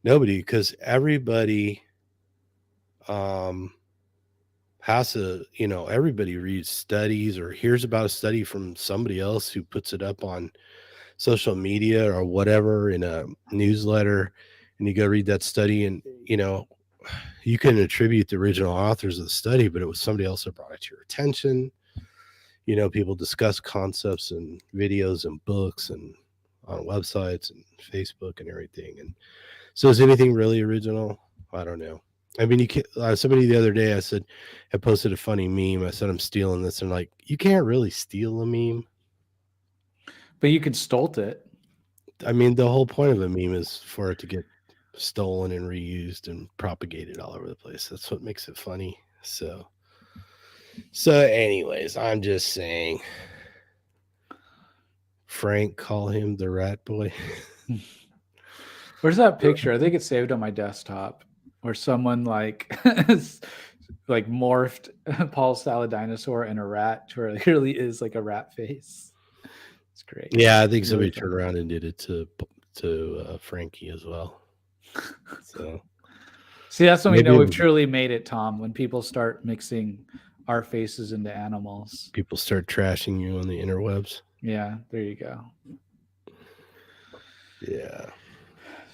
Nobody, because everybody um has to, everybody reads studies or hears about a study from somebody else who puts it up on social media or whatever in a newsletter, and you go read that study, and you can attribute the original authors of the study, but it was somebody else that brought it to your attention. People discuss concepts and videos and books and on websites and Facebook and everything. And so, is anything really original? I don't know. I mean, you can't. Somebody the other day, I posted a funny meme. I said I'm stealing this, and like, you can't really steal a meme. But you could stolt it. I mean, the whole point of a meme is for it to get stolen and reused and propagated all over the place. That's what makes it funny. So, anyways, I'm just saying, Frank, call him the rat boy. Where's that picture? I think it's saved on my desktop where someone like morphed Paul Salad Dinosaur and a rat to where it really is like a rat face. It's great. Yeah, I think Really somebody fun. turned around and did it to Frankie as well. So See, that's when we maybe know it we've was truly made it, Tom, when people start mixing our faces into animals. people start trashing you on the interwebs. Yeah, there you go. Yeah.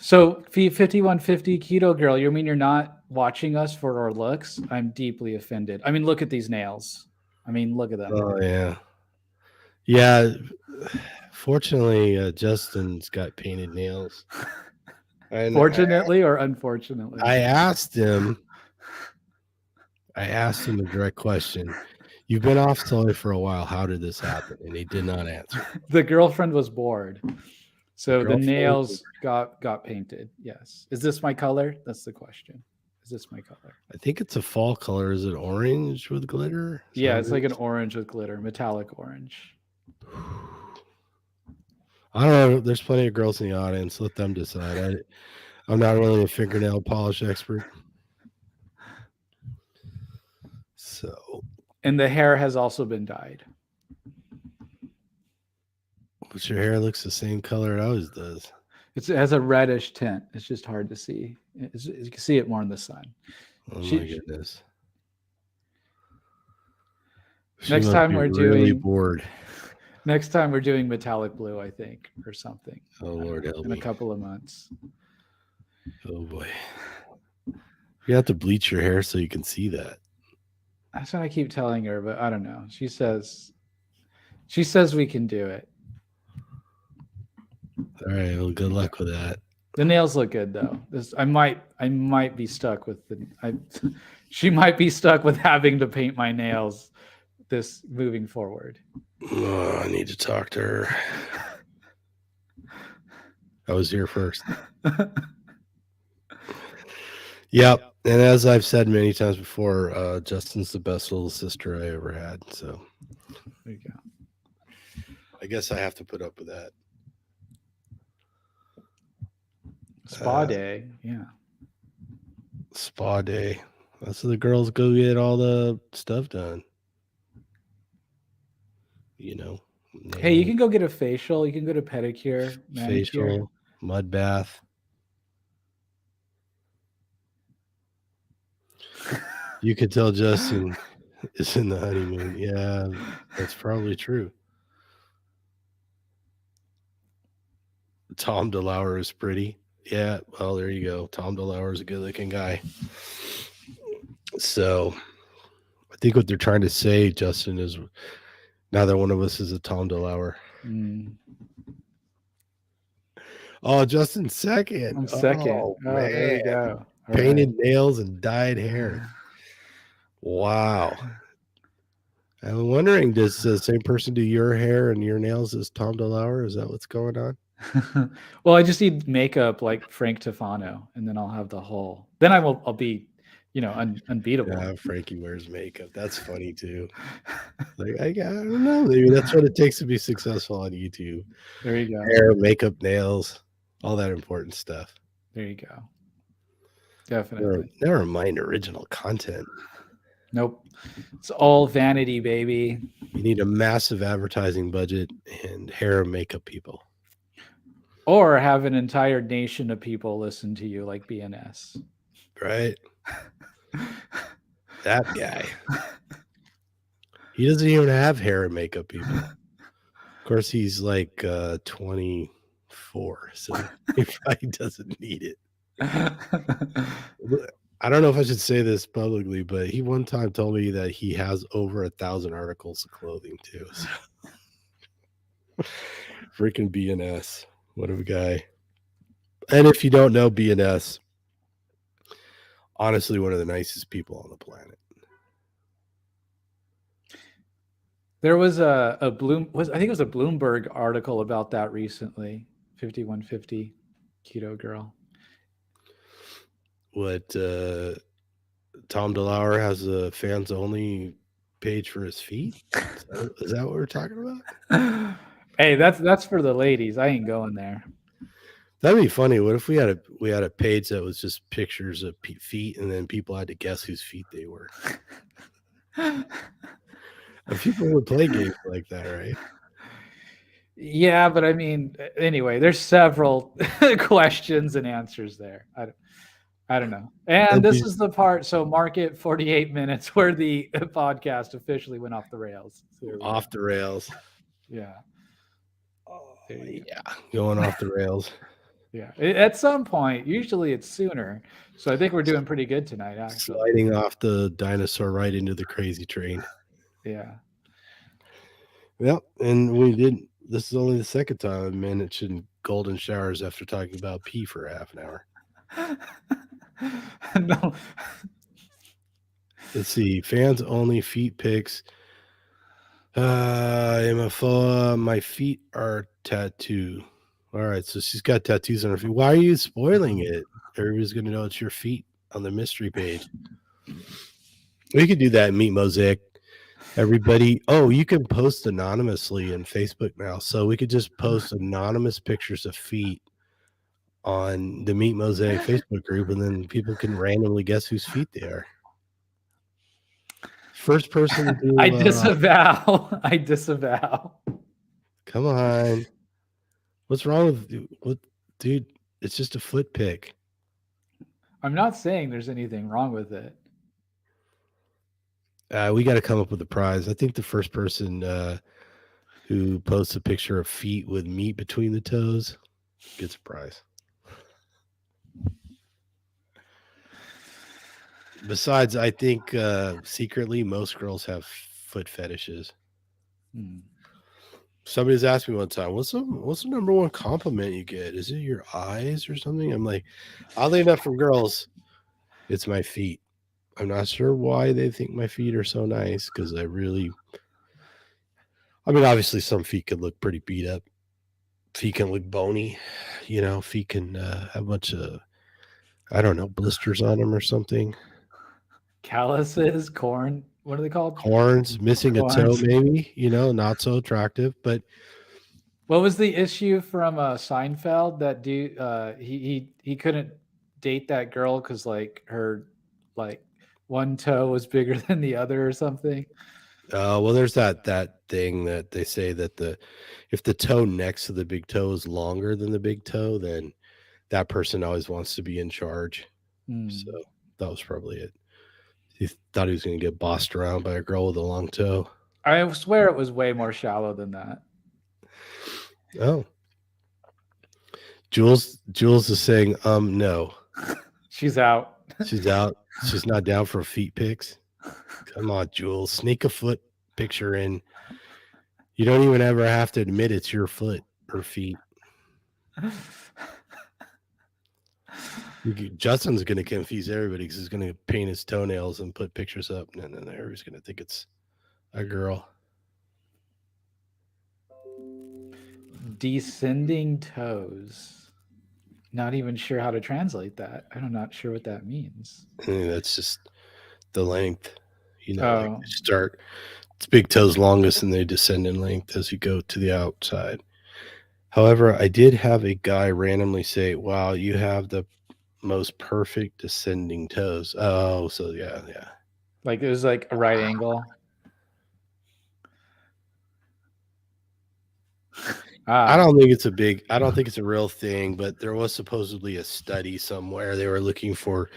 So, 5150 Keto Girl, you mean you're not watching us for our looks? I'm deeply offended. I mean, look at these nails. I mean, look at them. Oh yeah. Yeah. Fortunately, Justin's got painted nails, and Fortunately or unfortunately? I asked him. I asked him a direct question. You've been off solid for a while. How did this happen? And he did not answer. The girlfriend was bored. The So the girlfriend. nails got painted. Yes. Is this my color? That's the question. Is this my color? I think it's a fall color. Is it orange with glitter? Is that Yeah, what it's it like an is? orange with glitter, metallic orange. I don't know. There's plenty of girls in the audience. Let them decide. I'm not really a fingernail polish expert. So, And the hair has also been dyed. but your hair looks the same color it always does. It has a reddish tint. It's just hard to see. You can see it more in the sun. Oh my She goodness. She next must time be we're really doing bored. next time we're doing metallic blue, I think, or something. Oh I don't Lord know. help In a me. couple of months. Oh boy. You have to bleach your hair so you can see that. That's what I keep telling her, but I don't know. She says we can do it. All right, well, good luck with that. The nails look good though. I might be stuck with she might be stuck with having to paint my nails this moving forward. Oh, I need to talk to her. I was here first. Yep. And as I've said many times before, Justin's the best little sister I ever had. So There you go. I guess I have to put up with that. Spa day. Yeah. Spa day. That's where the girls go get all the stuff done. You know, Hey, you nail, can go get a facial. You can go to pedicure, manicure. facial, mud bath. You could tell Justin is in the honeymoon. Yeah, that's probably true. Tom DeLauer is pretty. Yeah, well, there you go. Tom DeLauer is a good looking guy. So I think what they're trying to say, Justin, is neither one of us is a Tom DeLauer. Mm, Oh, Justin's second. I'm second. Oh, Oh, there man. we go. All right. Painted nails and dyed hair. Wow. I'm wondering, does the same person do your hair and your nails as Tom DeLauer? Is that what's going on? Well, I just need makeup like Frank Tefano, and then I'll have the whole. Then I'll be, unbeatable. Yeah, Frankie wears makeup. That's funny too. Like I don't know. Maybe that's what it takes to be successful on YouTube. There you go. Hair, makeup, nails, all that important stuff. There you go. Never, Definitely. never mind original content. Nope. It's all vanity, baby. You need a massive advertising budget and hair and makeup people. Or have an entire nation of people listen to you like BNS. Right? That guy. He doesn't even have hair and makeup people. Of course, he's like 24, so he probably doesn't need it. I don't know if I should say this publicly, but he one time told me that he has over 1,000 articles of clothing too. So. Freaking BNS. What a guy. And if you don't know BNS, honestly, one of the nicest people on the planet. There was I think it was a Bloomberg article about that recently. 5150 keto girl. What Tom DeLauer has a fans only page for his feet? Is that what we're talking about? Hey, that's for the ladies. I ain't going there. That'd be funny. What if we had a page that was just pictures of feet, and then people had to guess whose feet they were? And people would play games like that, right? Yeah, but I mean, anyway, there's several questions and answers there. I don't know. And this is the part. So mark it 48 minutes where the podcast officially went off the rails. So off the rails. Yeah. Yeah, going off the rails. Yeah. At some point, usually it's sooner. So I think we're doing pretty good tonight, actually. Sliding off the dinosaur right into the crazy train. Yeah. Yep. And we did. This is only the second time I managed in golden showers after talking about pee for half an hour. No. Let's see. Fans only feet pics. MFO, my feet are tattoo. All right, so she's got tattoos on her feet. Why are you spoiling it? Everybody's gonna know it's your feet on the mystery page. We could do that and meet Mosaic. Everybody, you can post anonymously in Facebook now. So we could just post anonymous pictures of feet on the Meet Mosaic Facebook group, and then people can randomly guess whose feet they are. first person I to disavow. I disavow. come on. What's wrong with what, dude? It's just a foot pick. I'm not saying there's anything wrong with it. We got to come up with a prize. I think the first person who posts a picture of feet with meat between the toes gets a prize. Besides, I think secretly most girls have foot fetishes. Hmm. Somebody's asked me one time, what's the number one compliment you get? Is it your eyes or something? I'm like, oddly enough, from girls, it's my feet. I'm not sure why they think my feet are so nice because I mean, obviously, some feet can look pretty beat up. Feet can look bony. Feet can have a bunch of, I don't know, blisters on them or something. Calluses, corn. What are they called? Corns, missing a toe, Corns. maybe, not so attractive. But What was the issue from Seinfeld? That dude, he couldn't date that girl because like her like one toe was bigger than the other or something. well, there's that thing that they say that if the toe next to the big toe is longer than the big toe, then that person always wants to be in charge. So Hmm. that was probably it. He thought he was going to get bossed around by a girl with a long toe. I swear it was way more shallow than that. Oh, Jules is saying, no, She's out. she's out. She's not down for feet pics. Come on, Jules, sneak a foot picture in. You don't even ever have to admit it's your foot or feet. Justin's going to confuse everybody because he's going to paint his toenails and put pictures up, and then everybody's going to think it's a girl. Descending toes. Not even sure how to translate that. I'm not sure what that means. I mean, that's just the length. Like Oh, they start, it's big toes longest and they descend in length as you go to the outside. However, I did have a guy randomly say, wow, you have the most perfect descending toes. Oh, so yeah, yeah. like it was like a right angle. Ah, I don't think it's a real thing, but there was supposedly a study somewhere. They were looking for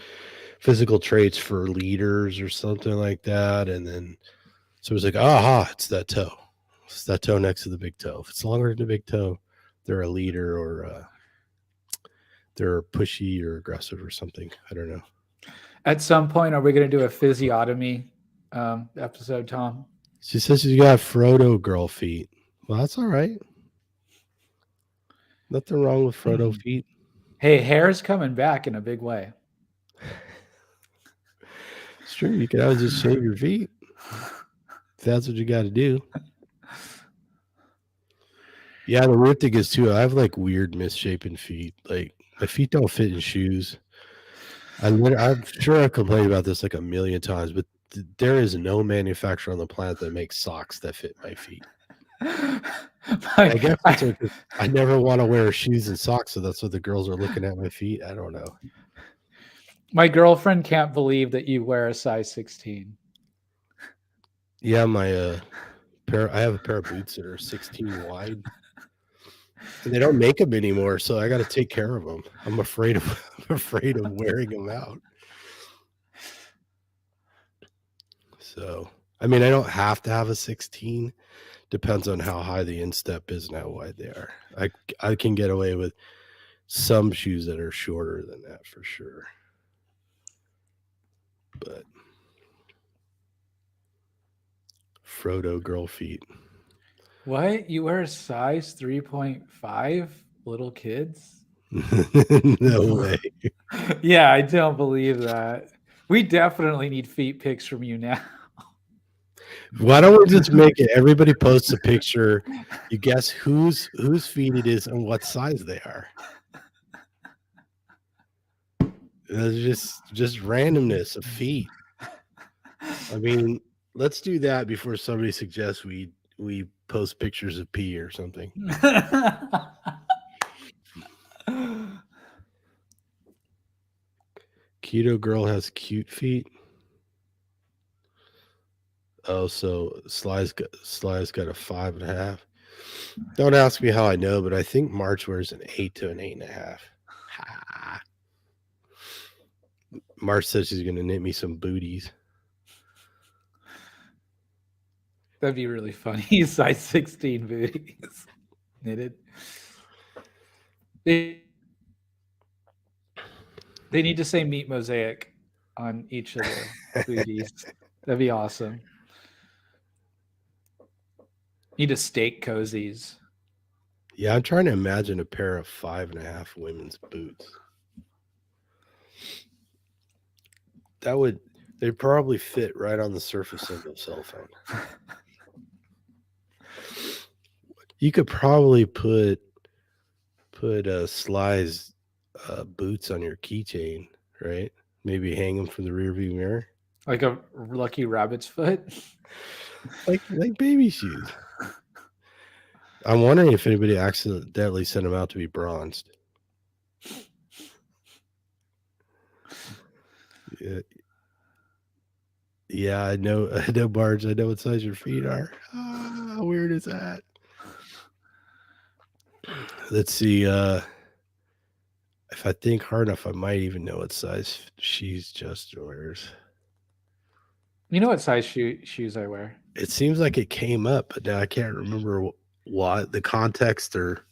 physical traits for leaders or something like that. And then, so it was like, aha, it's that toe. It's that toe next to the big toe. If it's longer than the big toe, they're a leader or they're pushy or aggressive or something. I don't know. at some point, are we going to do a physiognomy episode, Tom? She says she's got Frodo girl feet. Well, that's all right. Nothing wrong with Frodo feet. Hey, hair's coming back in a big way. It's true. You can always just shave your feet if that's what you got to do. Yeah, the weird thing is too, I have like weird misshapen feet. Like my feet don't fit in shoes. I'm sure I've complained about this like a million times, but there is no manufacturer on the planet that makes socks that fit my feet. And I guess it's I, like I never want to wear shoes and socks, so that's what the girls are looking at my feet. I don't know. my girlfriend can't believe that you wear a size 16. Yeah, my I have a pair of boots that are 16 wide, and they don't make them anymore, so I got to take care of them. I'm afraid of I'm afraid of wearing them out. So, I mean, I don't have to have a 16. Depends on how high the instep is and how wide they are. I can get away with some shoes that are shorter than that for sure. But Frodo girl feet. What? You wear a size 3.5? Little kids? No way. Yeah, I don't believe that. We definitely need feet pics from you now. Why don't we just make it? Everybody posts a picture. You guess whose feet it is and what size they are. It's just randomness of feet. I mean, let's do that before somebody suggests we post pictures of pee or something. Keto girl has cute feet. Oh, so Sly's got a 5.5. Don't ask me how I know, but I think March wears an 8 to an 8.5. Ha. March says she's gonna knit me some booties. That'd be really funny. Size 16 booties knitted. They need to say meat mosaic on each of the booties. That'd be awesome. Need a steak cozies. Yeah, I'm trying to imagine a pair of 5.5 women's boots. That would They probably fit right on the surface of a cell phone. You could probably put Sly's boots on your keychain, right? Maybe hang them from the rearview mirror, Like a lucky rabbit's foot. like baby shoes. I'm wondering if anybody accidentally sent them out to be bronzed. Yeah, yeah, I know, I know, Barge. I know what size your feet are. Ah, how weird is that? Let's see. If I think hard enough, I might even know what size she's just wears. You know what size shoes I wear? It seems like it came up, but now I can't remember what the context or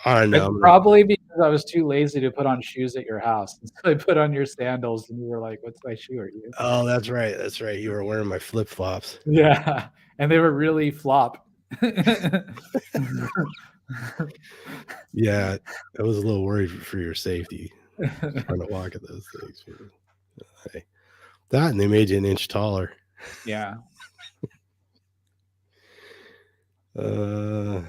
I don't know. It's probably because I was too lazy to put on shoes at your house. So I put on your sandals and you were like, what size shoe are you? Oh, that's right. That's right. You were wearing my flip flops. Yeah. And they were really flop. Yeah, I was a little worried for your safety trying to walk at those things. Hey, that and they made you an inch taller. Yeah. Uh,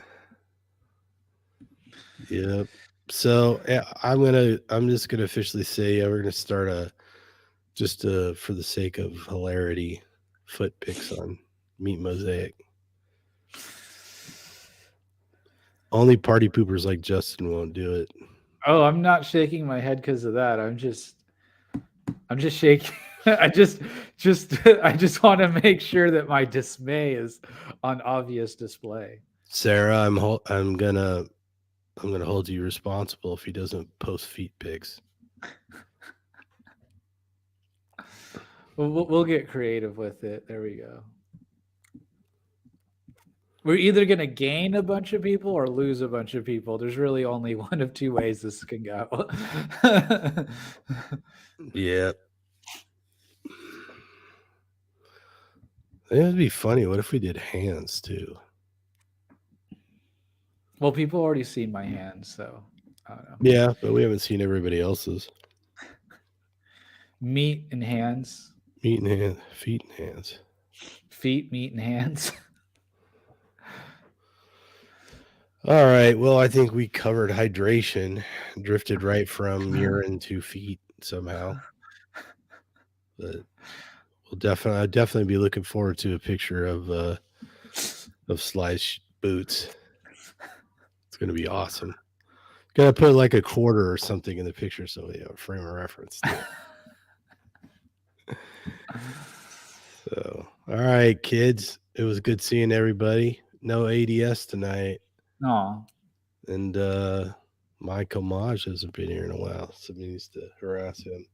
yep. So yeah, I'm just gonna officially say we're gonna start just for the sake of hilarity, foot pics on Meat Mosaic. Only party poopers like Justin won't do it. Oh, I'm not shaking my head because of that. I'm just shaking. I just want to make sure that my dismay is on obvious display. Sarah, I'm gonna hold you responsible if he doesn't post feet pics. We'll get creative with it. There we go. We're either going to gain a bunch of people or lose a bunch of people. There's really only one of two ways this can go. Yeah. It would be funny. What if we did hands too? Well, people already seen my hands, so I don't know. Yeah, but we haven't seen everybody else's. Meat and hands. Meat and hands, feet and hands. Feet, meat, and hands. All right. Well, I think we covered hydration, drifted right from urine to feet somehow. But I'd definitely be looking forward to a picture of Sly's boots. It's gonna be awesome. Gonna put like a quarter or something in the picture so we have a frame of reference. So, all right, kids. It was good seeing everybody. No ADS tonight. Oh, And Michael Maj hasn't been here in a while. Somebody needs to harass him.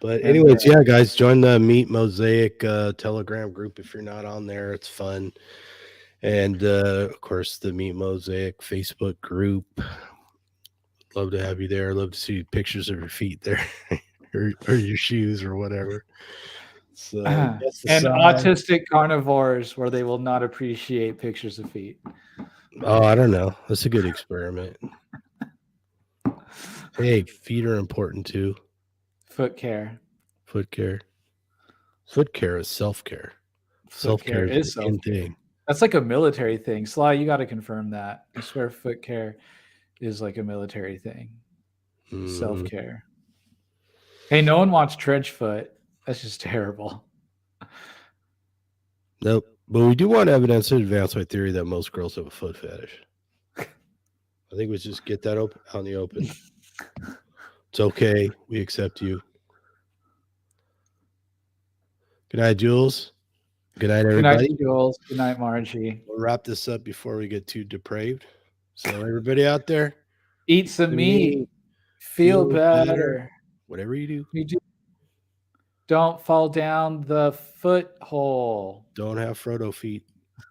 But anyways, yeah, guys, join the Meet Mosaic Telegram group if you're not on there. It's fun. And of course, the Meet Mosaic Facebook group. Love to have you there. Love to see pictures of your feet there, or your shoes or whatever. So, and autistic carnivores where they will not appreciate pictures of feet. Oh, I don't know. That's a good experiment. Hey, feet are important too. Foot care. Foot care. Foot care is self care. Self care is the main thing. That's like a military thing. Sly, you got to confirm that. I swear foot care is like a military thing. Self care. Hey, no one wants trench foot. That's just terrible. Nope. But we do want evidence to advance my theory that most girls have a foot fetish. I think we just get that out in the open. It's okay. We accept you. Good night, Jules. Good night, Good night, everybody. Jules. Good night, Margie. We'll wrap this up before we get too depraved. So, everybody out there, Eat some to meat. me, Feel feel better. better. Whatever you do, You don't fall down the foot hole. don't have Frodo feet.